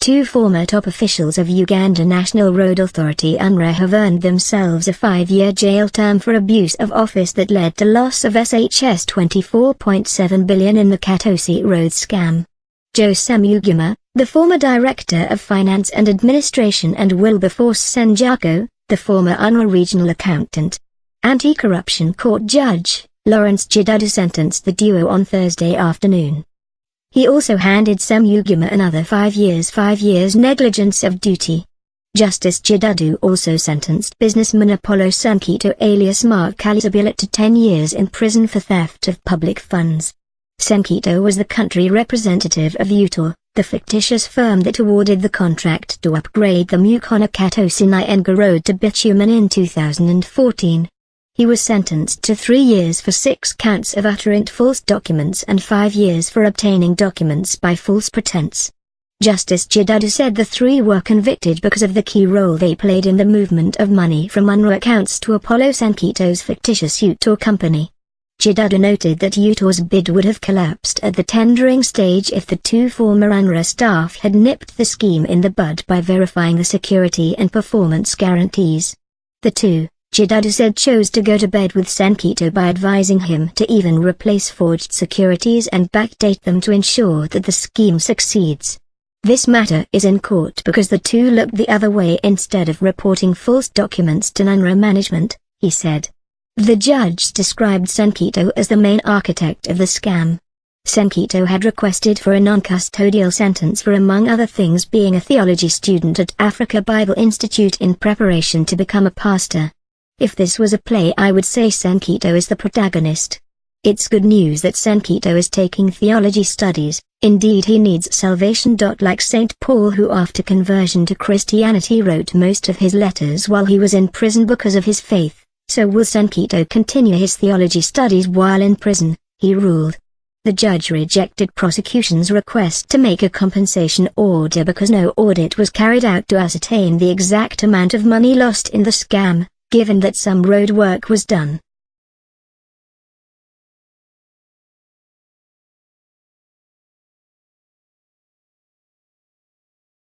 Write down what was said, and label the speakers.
Speaker 1: Two former top officials of Uganda National Road Authority Unra have earned themselves a 5-year jail term for abuse of office that led to loss of SHS 24.7 billion in the Katosi road scam. Jose Mugima, the former Director of Finance and Administration, and Wilberforce Senjako, the former Unra regional accountant. Anti-corruption court judge, Lawrence Chidudu sentenced the duo on Thursday afternoon. He also handed Semugima another 5 years negligence of duty. Justice Chidudu also sentenced businessman Apollo Senkito alias Mark Kalizabilat to 10 years in prison for theft of public funds. Senkito was the country representative of UTOR, the fictitious firm that awarded the contract to upgrade the Mukona-Katosi-Nyenga road to bitumen in 2014. He was sentenced to 3 years for 6 counts of uttering false documents and 5 years for obtaining documents by false pretense. Justice Chidudu said the 3 were convicted because of the key role they played in the movement of money from Unra accounts to Apollo Senkito's fictitious UTOR company. Chidudu noted that UTOR's bid would have collapsed at the tendering stage if the 2 former Unra staff had nipped the scheme in the bud by verifying the security and performance guarantees. The 2, Chidudu said, chose to go to bed with Senkito by advising him to even replace forged securities and backdate them to ensure that the scheme succeeds. This matter is in court because the 2 looked the other way instead of reporting false documents to Unra management, he said. The judge described Senkito as the main architect of the scam. Senkito had requested for a non-custodial sentence for, among other things, being a theology student at Africa Bible Institute in preparation to become a pastor. If this was a play, I would say Senkito is the protagonist. It's good news that Senkito is taking theology studies. Indeed, he needs salvation. Like St. Paul, who after conversion to Christianity wrote most of his letters while he was in prison because of his faith, so will Senkito continue his theology studies while in prison, he ruled. The judge rejected prosecution's request to make a compensation order because no audit was carried out to ascertain the exact amount of money lost in the scam, given that some road work was done.